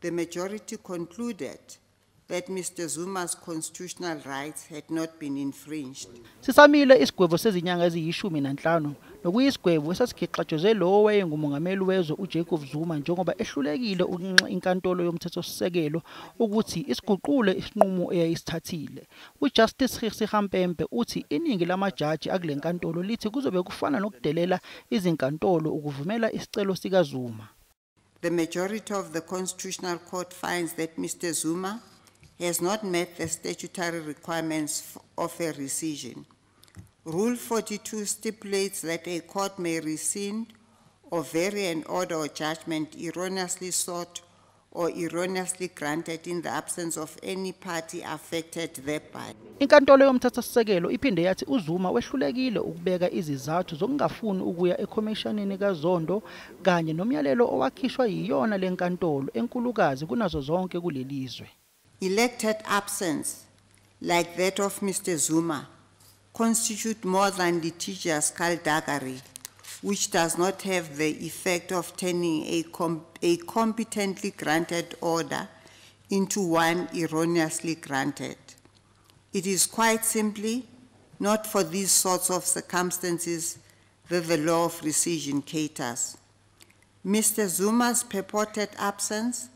the majority concluded that Mr. Zuma's constitutional rights had not been infringed. Sisamile isigwebo sezinyanga eziyishumi-5 nokuyisigwebo esasigixatshozwe lo wayengumongameli wezwe uJacob Zuma njengoba ehlulekile ukunxa inkantolo yomthethosisekelo ukuthi isiguqule isinqumo eyayisithathile. UJustice Kgisi uthi iningi lamajaji akule nkantolo lithi kuzobe kufana nokudelela izinkantolo ukuvumela isicelo sikaZuma. The majority of the Constitutional Court finds that Mr. Zuma has not met the statutory requirements of a rescission. Rule 42 stipulates that a court may rescind or vary an order or judgment erroneously sought or erroneously granted in the absence of any party affected thereby. Inkantolo yomthethosisekelo iphinde yathi uZuma wehlulekile ukubeka izizathu zokungafuni ukuya ekhomishonini kaZondo kanye nomyalelo owakhishwa yiyona lenkantolo enkulukazi kunazo zonke kulelizwe. Elected absence, like that of Mr. Zuma, constitute more than litigious skullduggery, which does not have the effect of turning a competently granted order into one erroneously granted. It is quite simply not for these sorts of circumstances that the law of rescission caters. Mr. Zuma's purported absence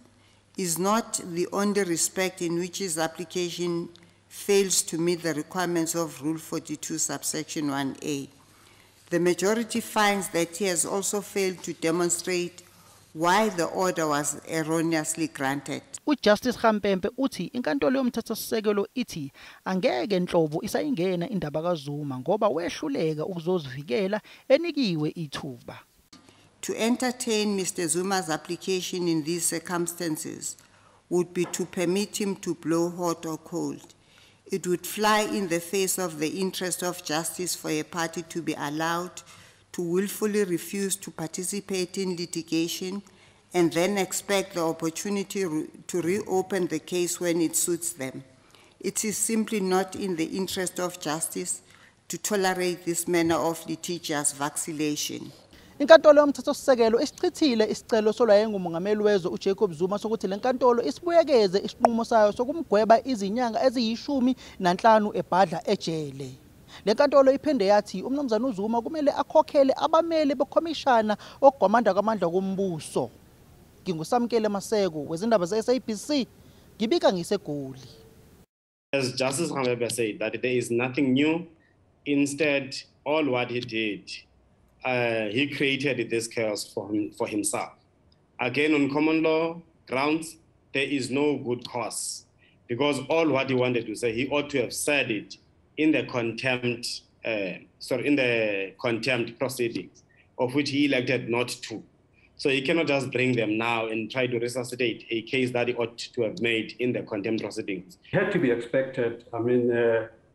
is not the only respect in which his application fails to meet the requirements of Rule 42, subsection 1A. The majority finds that he has also failed to demonstrate why the order was erroneously granted. UJustice Kgampempe uthi inkantolo yomthethosisekelo ithi angeke enhlobo isayingena indaba kaZuma ngoba wehluleka ukuzozivikela enikiwe ithuba. To entertain Mr. Zuma's application in these circumstances would be to permit him to blow hot or cold. It would fly in the face of the interest of justice for a party to be allowed to willfully refuse to participate in litigation and then expect the opportunity to reopen the case when it suits them. It is simply not in the interest of justice to tolerate this manner of litigious vacillation. Inkantolo yomthethosisekelo isichithile isicelo solwayengumongameli wezwe uJacob Zuma sokuthi lenkantolo isibuyekeze isinqumo sayo sokumgweba izinyanga eziyishumi-5 ebhadla ejele. Lenkantolo iphinde yathi umnumzana uZuma kumele akhokhele abameli bekhomishana okugwamanda kwamandla kombuso. Ngingusamkele Maseko wezindaba ze-SABC ngibika ngiseGoli. As Justice Kgampempe said, that there is nothing new. Instead, all what he did, he created this chaos for himself. Again, on common law grounds, there is no good cause, because all what he wanted to say, he ought to have said it in the contempt proceedings, of which he elected not to. So he cannot just bring them now and try to resuscitate a case that he ought to have made in the contempt proceedings. It had to be expected. I mean,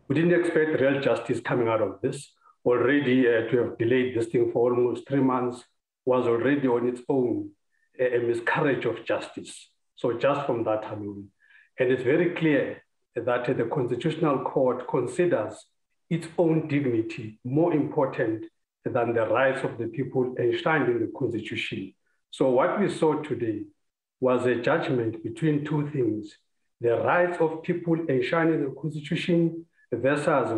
we didn't expect real justice coming out of this. Already to have delayed this thing for almost 3 months was already on its own a miscarriage of justice. So just from that alone. And it's very clear that the Constitutional Court considers its own dignity more important than the rights of the people enshrined in the Constitution. So what we saw today was a judgment between two things: the rights of people enshrined in the Constitution versus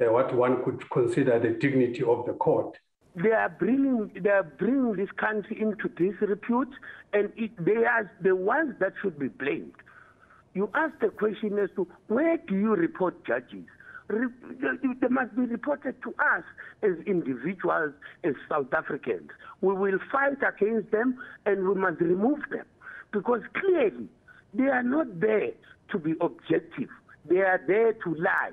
what one could consider the dignity of the court. They are bringing this country into disrepute, and they are the ones that should be blamed. You ask the question as to where do you report judges? They must be reported to us as individuals, as South Africans. We will fight against them and we must remove them, because clearly they are not there to be objective. They are there to lie.